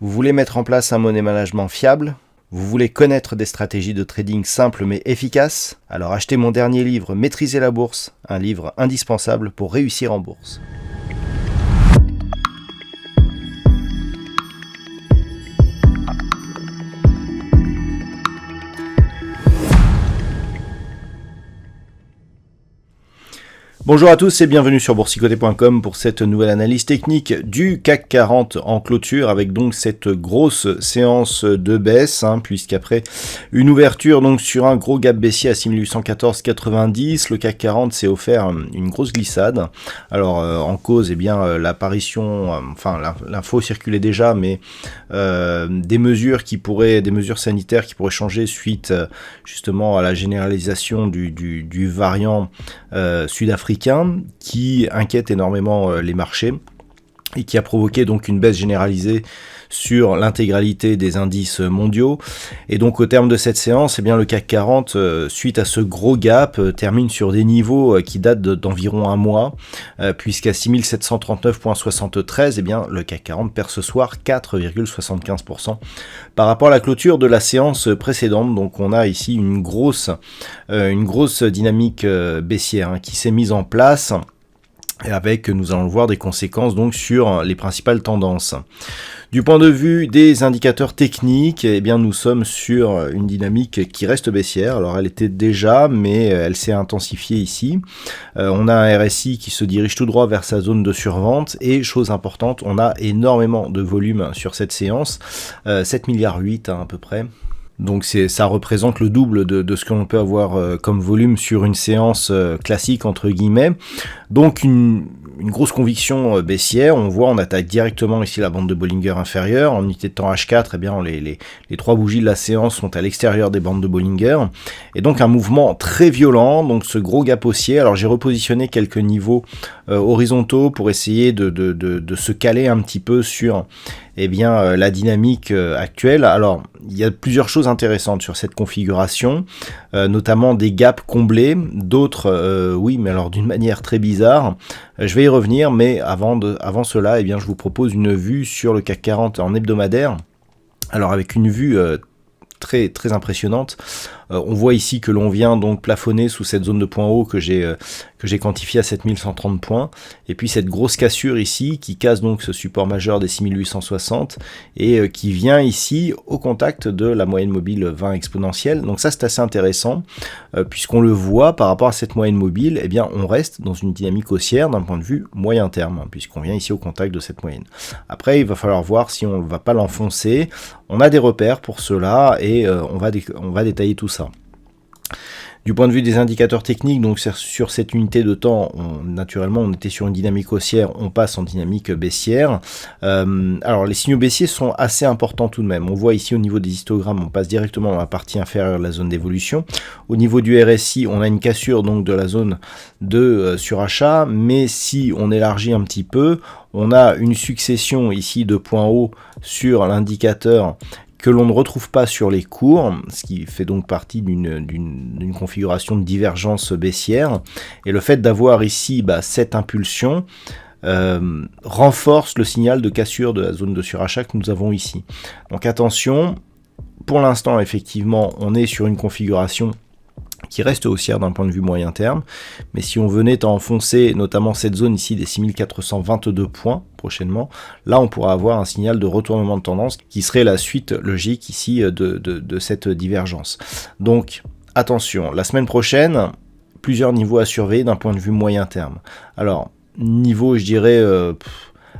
Vous voulez mettre en place un money management fiable? Vous voulez connaître des stratégies de trading simples mais efficaces? Alors achetez mon dernier livre Maîtriser la bourse, un livre indispensable pour réussir en bourse. Bonjour à tous et bienvenue sur boursicoté.com pour cette nouvelle analyse technique du CAC 40 en clôture avec donc cette grosse séance de baisse puisqu'après une ouverture donc sur un gros gap baissier à 6814,90, le CAC 40 s'est offert une grosse glissade. Alors en cause l'apparition, l'info circulait déjà, mais des mesures sanitaires qui pourraient changer suite justement à la généralisation du variant sud-africain qui inquiète énormément les marchés et qui a provoqué donc une baisse généralisée sur l'intégralité des indices mondiaux. Et donc au terme de cette séance, le CAC 40, suite à ce gros gap, termine sur des niveaux qui datent d'environ un mois, puisqu'à 6739,73, le CAC 40 perd ce soir 4,75% par rapport à la clôture de la séance précédente. Donc on a ici une grosse dynamique baissière qui s'est mise en place, et avec, nous allons le voir, des conséquences donc sur les principales tendances. Du point de vue des indicateurs techniques, nous sommes sur une dynamique qui reste baissière. Alors elle était déjà, mais elle s'est intensifiée ici. On a un RSI qui se dirige tout droit vers sa zone de survente, et chose importante, on a énormément de volume sur cette séance, 7,8 milliards à peu près. Donc ça représente le double de ce que l'on peut avoir comme volume sur une séance classique entre guillemets. Donc une grosse conviction baissière. On attaque directement ici la bande de Bollinger inférieure. En unité de temps H4, les trois bougies de la séance sont à l'extérieur des bandes de Bollinger. Et donc un mouvement très violent, donc ce gros gap haussier. Alors j'ai repositionné quelques niveaux horizontaux pour essayer de se caler un petit peu sur la dynamique actuelle. Alors il y a plusieurs choses intéressantes sur cette configuration, notamment des gaps comblés, d'autres oui, mais alors d'une manière très bizarre. Je vais y revenir, mais avant cela, je vous propose une vue sur le CAC 40 en hebdomadaire. Alors avec une vue très très impressionnante. On voit ici que l'on vient donc plafonner sous cette zone de point haut que j'ai quantifié à 7130 points, et puis cette grosse cassure ici qui casse donc ce support majeur des 6860 et qui vient ici au contact de la moyenne mobile 20 exponentielle. Donc ça c'est assez intéressant puisqu'on le voit par rapport à cette moyenne mobile, on reste dans une dynamique haussière d'un point de vue moyen terme puisqu'on vient ici au contact de cette moyenne. Après il va falloir voir si on ne va pas l'enfoncer. On a des repères pour cela et on va détailler tout ça. Du point de vue des indicateurs techniques, donc sur cette unité de temps, naturellement on était sur une dynamique haussière, on passe en dynamique baissière. Alors les signaux baissiers sont assez importants tout de même. On voit ici au niveau des histogrammes, on passe directement dans la partie inférieure de la zone d'évolution. Au niveau du RSI, on a une cassure donc de la zone de surachat, mais si on élargit un petit peu, on a une succession ici de points hauts sur l'indicateur que l'on ne retrouve pas sur les cours, ce qui fait donc partie d'une configuration de divergence baissière. Et le fait d'avoir ici cette impulsion renforce le signal de cassure de la zone de surachat que nous avons ici. Donc attention, pour l'instant effectivement on est sur une configuration qui reste haussière d'un point de vue moyen terme, mais si on venait à enfoncer notamment cette zone ici des 6422 points prochainement, là on pourra avoir un signal de retournement de tendance qui serait la suite logique ici de cette divergence. Donc attention, la semaine prochaine, plusieurs niveaux à surveiller d'un point de vue moyen terme. Alors niveau je dirais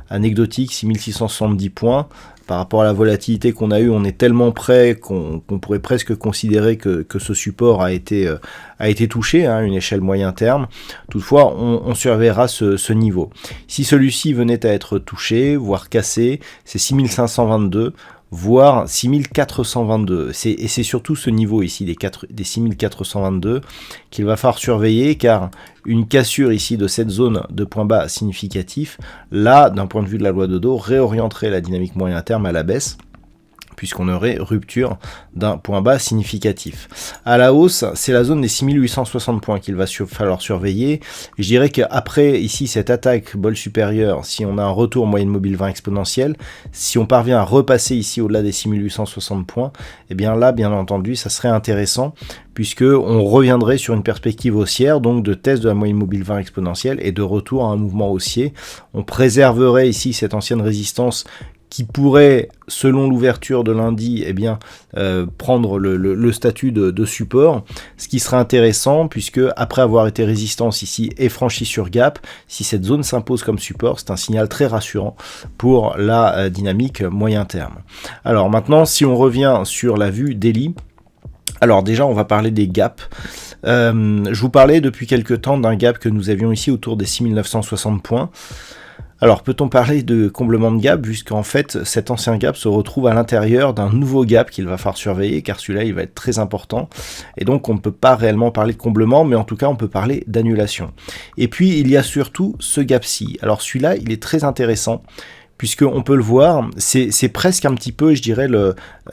anecdotique, 6670 points. Par rapport à la volatilité qu'on a eue, on est tellement près qu'on pourrait presque considérer que ce support a été touché, une échelle moyen terme. Toutefois, on surveillera ce niveau. Si celui-ci venait à être touché, voire cassé, c'est 6522, voire 6422. Et c'est surtout ce niveau ici, des 6422, qu'il va falloir surveiller, car une cassure ici de cette zone de point bas significatif, là, d'un point de vue de la loi de Dow, réorienterait la dynamique moyen terme à la baisse, puisqu'on aurait rupture d'un point bas significatif. À la hausse, c'est la zone des 6860 points qu'il va falloir surveiller. Je dirais qu'après ici cette attaque bol supérieur, si on a un retour moyenne mobile 20 exponentielle, si on parvient à repasser ici au-delà des 6860 points, et bien là, bien entendu, ça serait intéressant, puisque on reviendrait sur une perspective haussière, donc de test de la moyenne mobile 20 exponentielle et de retour à un mouvement haussier. On préserverait ici cette ancienne résistance qui pourrait, selon l'ouverture de lundi, eh bien, prendre le statut de support, ce qui serait intéressant, puisque après avoir été résistance ici et franchi sur gap, si cette zone s'impose comme support, c'est un signal très rassurant pour la dynamique moyen terme. Alors maintenant, si on revient sur la vue daily, alors déjà on va parler des gaps. Je vous parlais depuis quelques temps d'un gap que nous avions ici autour des 6960 points. Alors, peut-on parler de comblement de gap, puisqu'en fait, cet ancien gap se retrouve à l'intérieur d'un nouveau gap qu'il va falloir surveiller, car celui-là, il va être très important. Et donc, on ne peut pas réellement parler de comblement, mais en tout cas, on peut parler d'annulation. Et puis, il y a surtout ce gap-ci. Alors, celui-là, il est très intéressant, puisqu'on peut le voir, c'est presque un petit peu, je dirais,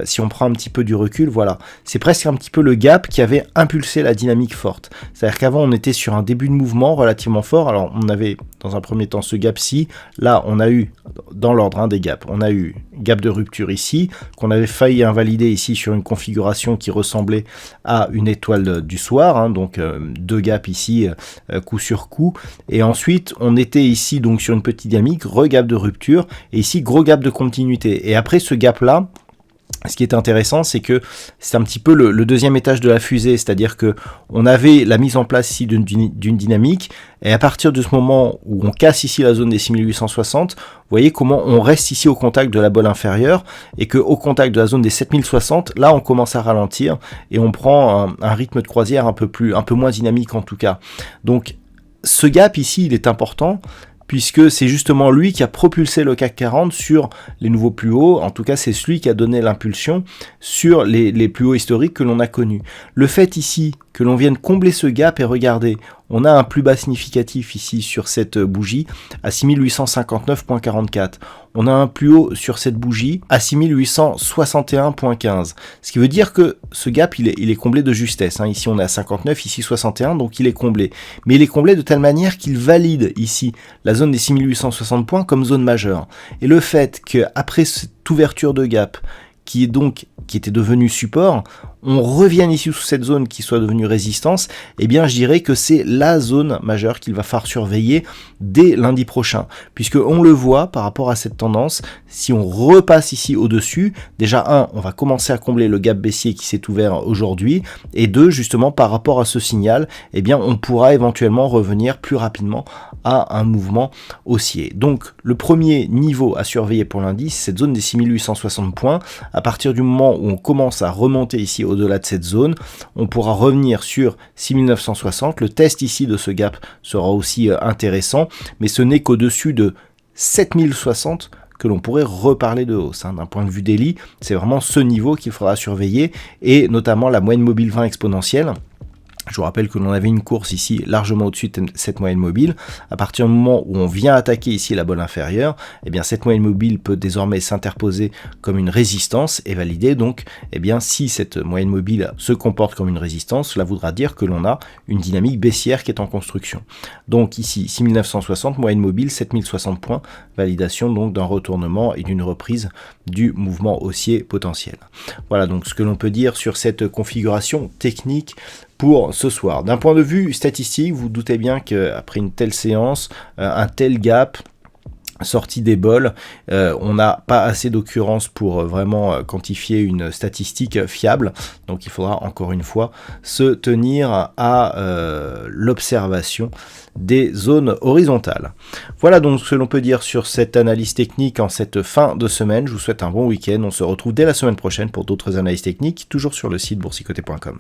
si on prend un petit peu du recul, voilà, c'est presque un petit peu le gap qui avait impulsé la dynamique forte. C'est-à-dire qu'avant, on était sur un début de mouvement relativement fort. Alors, on avait, dans un premier temps, ce gap-ci. Là, on a eu, dans l'ordre des gaps, on a eu gap de rupture ici, qu'on avait failli invalider ici sur une configuration qui ressemblait à une étoile du soir, donc deux gaps ici, coup sur coup. Et ensuite, on était ici, donc, sur une petite dynamique, re-gap de rupture, et ici, gros gap de continuité. Et après ce gap-là, ce qui est intéressant, c'est que c'est un petit peu le deuxième étage de la fusée, c'est-à-dire que on avait la mise en place ici d'une dynamique, et à partir de ce moment où on casse ici la zone des 6860, vous voyez comment on reste ici au contact de la bolle inférieure, et que au contact de la zone des 7060, là on commence à ralentir, et on prend un rythme de croisière un peu moins dynamique en tout cas. Donc ce gap ici, il est important, puisque c'est justement lui qui a propulsé le CAC 40 sur les nouveaux plus hauts. En tout cas, c'est celui qui a donné l'impulsion sur les plus hauts historiques que l'on a connus. Le fait ici que l'on vienne combler ce gap, et regardez, on a un plus bas significatif ici sur cette bougie à 6859.44. On a un plus haut sur cette bougie à 6861.15. Ce qui veut dire que ce gap, il est comblé de justesse. Ici, on est à 59, ici 61, donc il est comblé. Mais il est comblé de telle manière qu'il valide ici la zone des 6860 points comme zone majeure. Et le fait qu'après cette ouverture de gap, qui était devenu support, on revient ici sous cette zone qui soit devenue résistance, eh bien je dirais que c'est la zone majeure qu'il va falloir surveiller dès lundi prochain, puisque on le voit par rapport à cette tendance, si on repasse ici au-dessus, déjà on va commencer à combler le gap baissier qui s'est ouvert aujourd'hui, et deux, justement par rapport à ce signal, eh bien on pourra éventuellement revenir plus rapidement à un mouvement haussier. Donc le premier niveau à surveiller pour lundi, c'est cette zone des 6860 points. À partir du moment où on commence à remonter ici au-delà de cette zone, on pourra revenir sur 6960. Le test ici de ce gap sera aussi intéressant, mais ce n'est qu'au-dessus de 7060 que l'on pourrait reparler de hausse. D'un point de vue daily, c'est vraiment ce niveau qu'il faudra surveiller, et notamment la moyenne mobile 20 exponentielle. Je vous rappelle que l'on avait une course ici largement au-dessus de cette moyenne mobile. À partir du moment où on vient attaquer ici la bolle inférieure, eh bien cette moyenne mobile peut désormais s'interposer comme une résistance et valider. Donc, eh bien si cette moyenne mobile se comporte comme une résistance, cela voudra dire que l'on a une dynamique baissière qui est en construction. Donc ici 6960, moyenne mobile 7060 points, validation donc d'un retournement et d'une reprise du mouvement haussier potentiel. Voilà donc ce que l'on peut dire sur cette configuration technique pour ce soir. D'un point de vue statistique, vous doutez bien qu'après une telle séance, un tel gap sorti des bols, on n'a pas assez d'occurrences pour vraiment quantifier une statistique fiable, donc il faudra encore une fois se tenir à l'observation des zones horizontales. Voilà donc ce que l'on peut dire sur cette analyse technique en cette fin de semaine. Je vous souhaite un bon week-end, on se retrouve dès la semaine prochaine pour d'autres analyses techniques, toujours sur le site boursicoté.com.